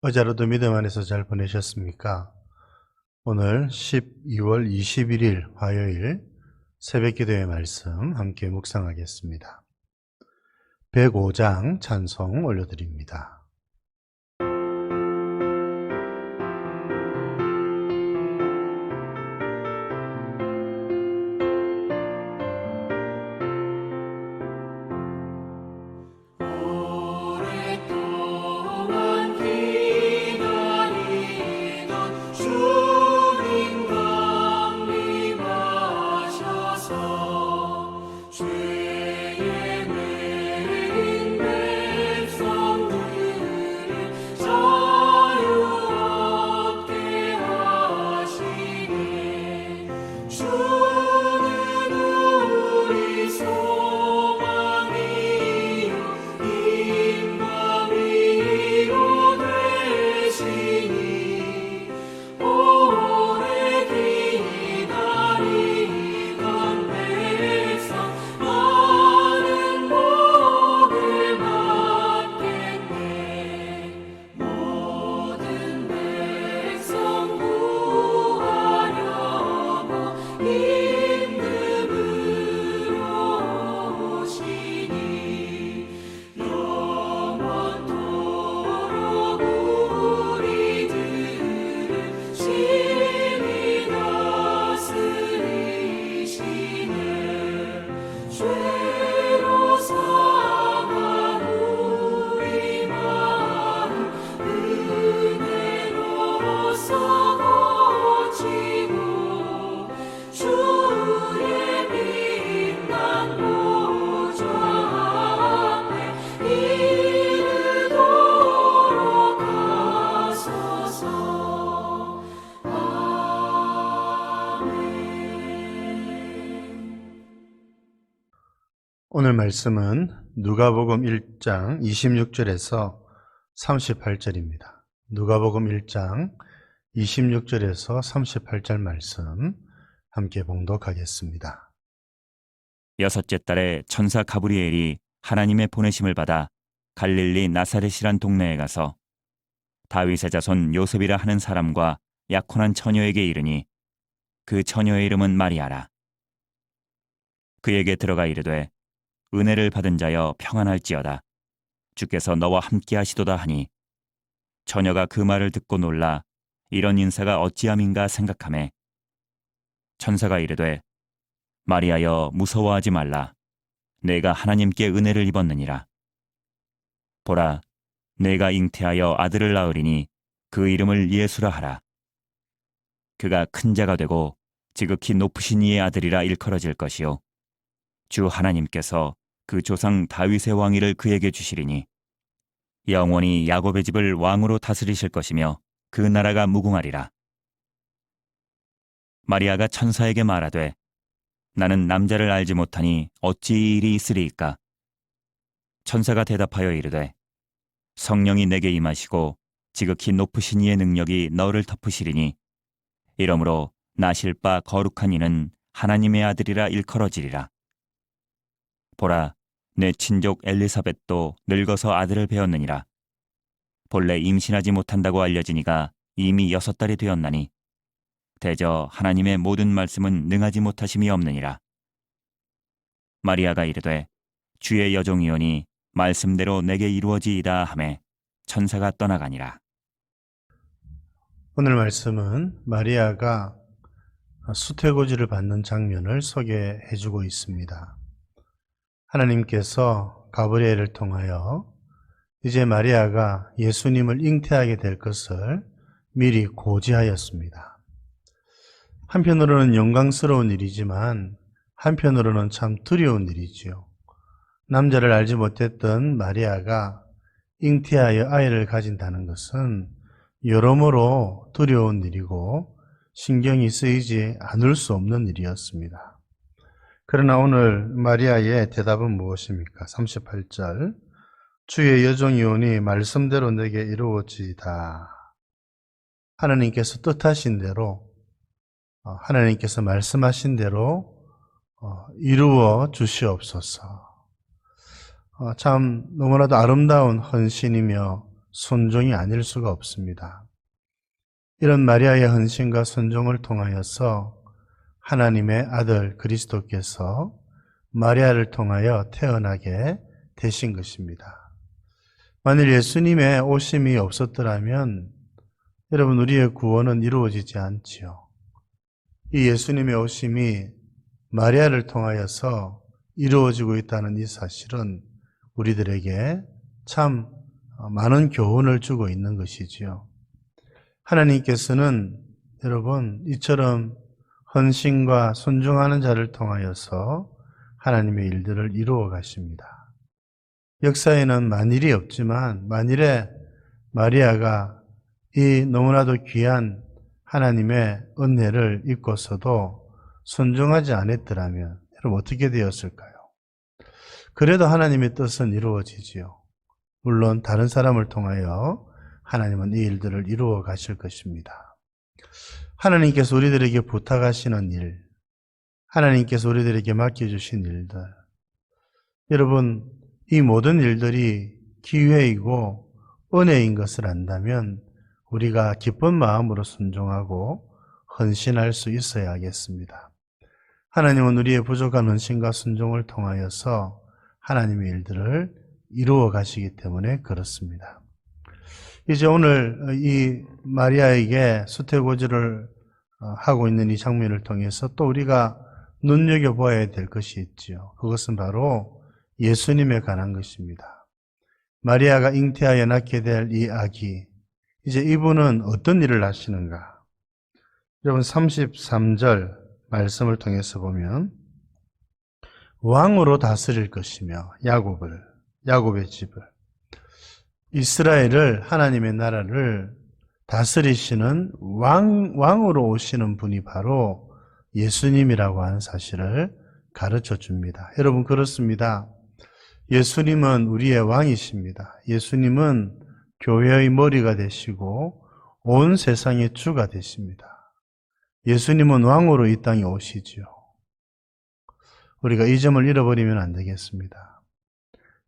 어제로도 믿음 안에서 잘 보내셨습니까? 오늘 12월 21일 화요일 새벽 기도의 말씀 함께 묵상하겠습니다. 105장 찬송 올려드립니다. 오랫동안 기다리던 주님 강림하셔서 죄에 매인 백성들을 자유 얻게 하시네. 주는 우리 소망이요 힘과 위로 되시니 오래 기다리던 백성 많은 복을 받겠네. 모든 백성 구하려고 임금으로 오시니 영원토록 우리들을 심히 다스리시네. 죄로 상한 우리 마음 은혜로써 고치고 주의 빛난 보좌 앞에 이르도록 하소서. 아멘. 오늘 말씀은 누가복음 1장 26절에서 38절입니다. 누가복음 1장 26절에서 38절 말씀 함께 봉독하겠습니다. 여섯째 달에 천사 가브리엘이 하나님의 보내심을 받아 갈릴리 나사렛이란 동네에 가서 다윗의 자손 요셉이라 하는 사람과 약혼한 처녀에게 이르니 그 처녀의 이름은 마리아라. 그에게 들어가 이르되 은혜를 받은 자여 평안할지어다. 주께서 너와 함께 하시도다 하니 처녀가 그 말을 듣고 놀라 이런 인사가 어찌함인가 생각하매 천사가 이르되 마리아여 무서워하지 말라. 내가 하나님께 은혜를 입었느니라. 보라, 내가 잉태하여 아들을 낳으리니 그 이름을 예수라 하라. 그가 큰 자가 되고 지극히 높으신 이의 아들이라 일컬어질 것이요 주 하나님께서 그 조상 다윗의 왕위를 그에게 주시리니 영원히 야곱의 집을 왕으로 다스리실 것이며 그 나라가 무궁하리라. 마리아가 천사에게 말하되 나는 남자를 알지 못하니 어찌 이 일이 있으리이까? 천사가 대답하여 이르되 성령이 내게 임하시고 지극히 높으신 이의 능력이 너를 덮으시리니 이러므로 나실 바 거룩한 이는 하나님의 아들이라 일컬어지리라. 보라, 내 친족 엘리사벳도 늙어서 아들을 배었느니라. 본래 임신하지 못한다고 알려지니가 이미 6달이 되었나니 대저 하나님의 모든 말씀은 능하지 못하심이 없느니라. 마리아가 이르되 주의 여종이오니 말씀대로 내게 이루어지이다 하매 천사가 떠나가니라. 오늘 말씀은 마리아가 수태고지를 받는 장면을 소개해주고 있습니다. 하나님께서 가브리엘을 통하여 이제 마리아가 예수님을 잉태하게 될 것을 미리 고지하였습니다. 한편으로는 영광스러운 일이지만 한편으로는 참 두려운 일이지요. 남자를 알지 못했던 마리아가 잉태하여 아이를 가진다는 것은 여러모로 두려운 일이고 신경이 쓰이지 않을 수 없는 일이었습니다. 그러나 오늘 마리아의 대답은 무엇입니까? 38절 주의 여종이오니 말씀대로 내게 이루어지이다. 하나님께서 뜻하신 대로 하나님께서 말씀하신 대로 이루어 주시옵소서. 참 너무나도 아름다운 헌신이며 순종이 아닐 수가 없습니다. 이런 마리아의 헌신과 순종을 통하여서 하나님의 아들 그리스도께서 마리아를 통하여 태어나게 되신 것입니다. 만일 예수님의 오심이 없었더라면 여러분 우리의 구원은 이루어지지 않지요. 이 예수님의 오심이 마리아를 통하여서 이루어지고 있다는 이 사실은 우리들에게 참 많은 교훈을 주고 있는 것이지요. 하나님께서는 여러분 이처럼 헌신과 순종하는 자를 통하여서 하나님의 일들을 이루어 가십니다. 역사에는 만일이 없지만 만일에 마리아가 이 너무나도 귀한 하나님의 은혜를 입고서도 순종하지 않았더라면 여러분 어떻게 되었을까요? 그래도 하나님의 뜻은 이루어지지요. 물론 다른 사람을 통하여 하나님은 이 일들을 이루어 가실 것입니다. 하나님께서 우리들에게 부탁하시는 일, 하나님께서 우리들에게 맡겨주신 일들, 여러분 이 모든 일들이 기회이고 은혜인 것을 안다면 우리가 기쁜 마음으로 순종하고 헌신할 수 있어야 하겠습니다. 하나님은 우리의 부족한 헌신과 순종을 통하여서 하나님의 일들을 이루어 가시기 때문에 그렇습니다. 이제 오늘 이 마리아에게 수태고지를 하고 있는 이 장면을 통해서 또 우리가 눈여겨보아야 될 것이 있지요. 그것은 바로 예수님에 관한 것입니다. 마리아가 잉태하여 낳게 될 이 아기, 이제 이분은 어떤 일을 하시는가? 여러분 33절 말씀을 통해서 보면 왕으로 다스릴 것이며 야곱의 집을 이스라엘을 하나님의 나라를 다스리시는 왕으로 오시는 분이 바로 예수님이라고 하는 사실을 가르쳐 줍니다. 여러분 그렇습니다. 예수님은 우리의 왕이십니다. 예수님은 교회의 머리가 되시고 온 세상의 주가 되십니다. 예수님은 왕으로 이 땅에 오시지요. 우리가 이 점을 잃어버리면 안 되겠습니다.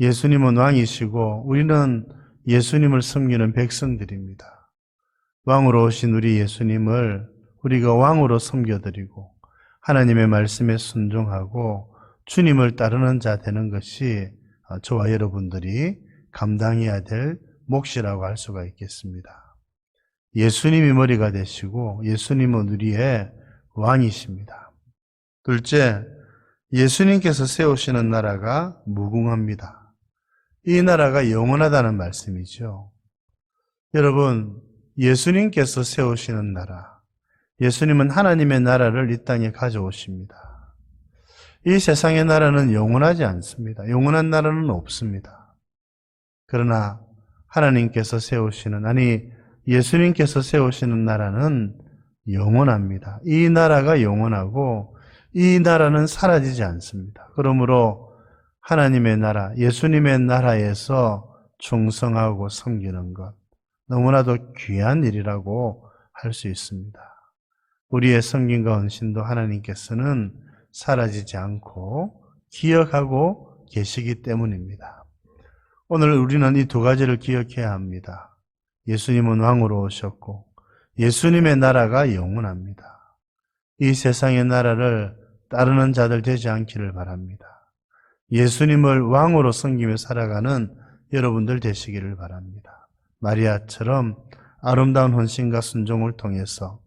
예수님은 왕이시고 우리는 예수님을 섬기는 백성들입니다. 왕으로 오신 우리 예수님을 우리가 왕으로 섬겨드리고 하나님의 말씀에 순종하고 주님을 따르는 자 되는 것이 저와 여러분들이 감당해야 될 몫이라고 할 수가 있겠습니다. 예수님이 머리가 되시고 예수님은 우리의 왕이십니다. 둘째, 예수님께서 세우시는 나라가 무궁합니다. 이 나라가 영원하다는 말씀이죠. 여러분, 예수님께서 세우시는 나라, 예수님은 하나님의 나라를 이 땅에 가져오십니다. 이 세상의 나라는 영원하지 않습니다. 영원한 나라는 없습니다. 그러나 하나님께서 세우시는, 예수님께서 세우시는 나라는 영원합니다. 이 나라가 영원하고 이 나라는 사라지지 않습니다. 그러므로 하나님의 나라, 예수님의 나라에서 충성하고 섬기는 것, 너무나도 귀한 일이라고 할 수 있습니다. 우리의 섬김과 헌신도 하나님께서는 사라지지 않고 기억하고 계시기 때문입니다. 오늘 우리는 이 두 가지를 기억해야 합니다. 예수님은 왕으로 오셨고 예수님의 나라가 영원합니다. 이 세상의 나라를 따르는 자들 되지 않기를 바랍니다. 예수님을 왕으로 섬기며 살아가는 여러분들 되시기를 바랍니다. 마리아처럼 아름다운 헌신과 순종을 통해서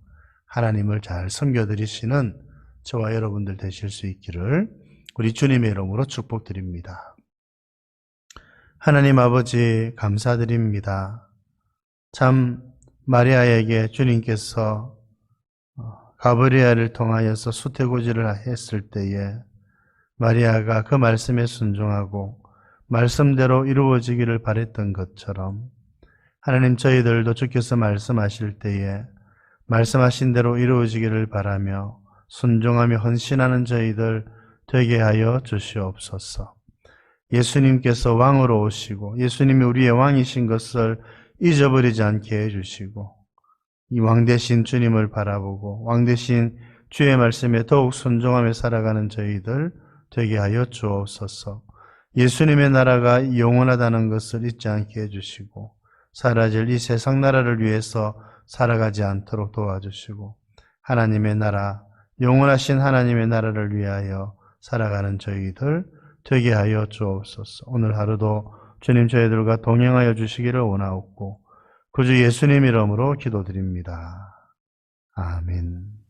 하나님을 잘 섬겨드리시는 저와 여러분들 되실 수 있기를 우리 주님의 이름으로 축복드립니다. 하나님 아버지 감사드립니다. 참 마리아에게 주님께서 가브리엘을 통하여서 수태고지를 했을 때에 마리아가 그 말씀에 순종하고 말씀대로 이루어지기를 바랬던 것처럼 하나님 저희들도 주께서 말씀하실 때에 말씀하신 대로 이루어지기를 바라며 순종하며 헌신하는 저희들 되게 하여 주시옵소서. 예수님께서 왕으로 오시고 예수님이 우리의 왕이신 것을 잊어버리지 않게 해주시고 이 왕 대신 주님을 바라보고 왕 대신 주의 말씀에 더욱 순종하며 살아가는 저희들 되게 하여 주옵소서. 예수님의 나라가 영원하다는 것을 잊지 않게 해주시고 사라질 이 세상 나라를 위해서 살아가지 않도록 도와주시고 하나님의 나라, 영원하신 하나님의 나라를 위하여 살아가는 저희들 되게 하여 주옵소서. 오늘 하루도 주님 저희들과 동행하여 주시기를 원하옵고 구주 예수님 이름으로 기도드립니다. 아멘.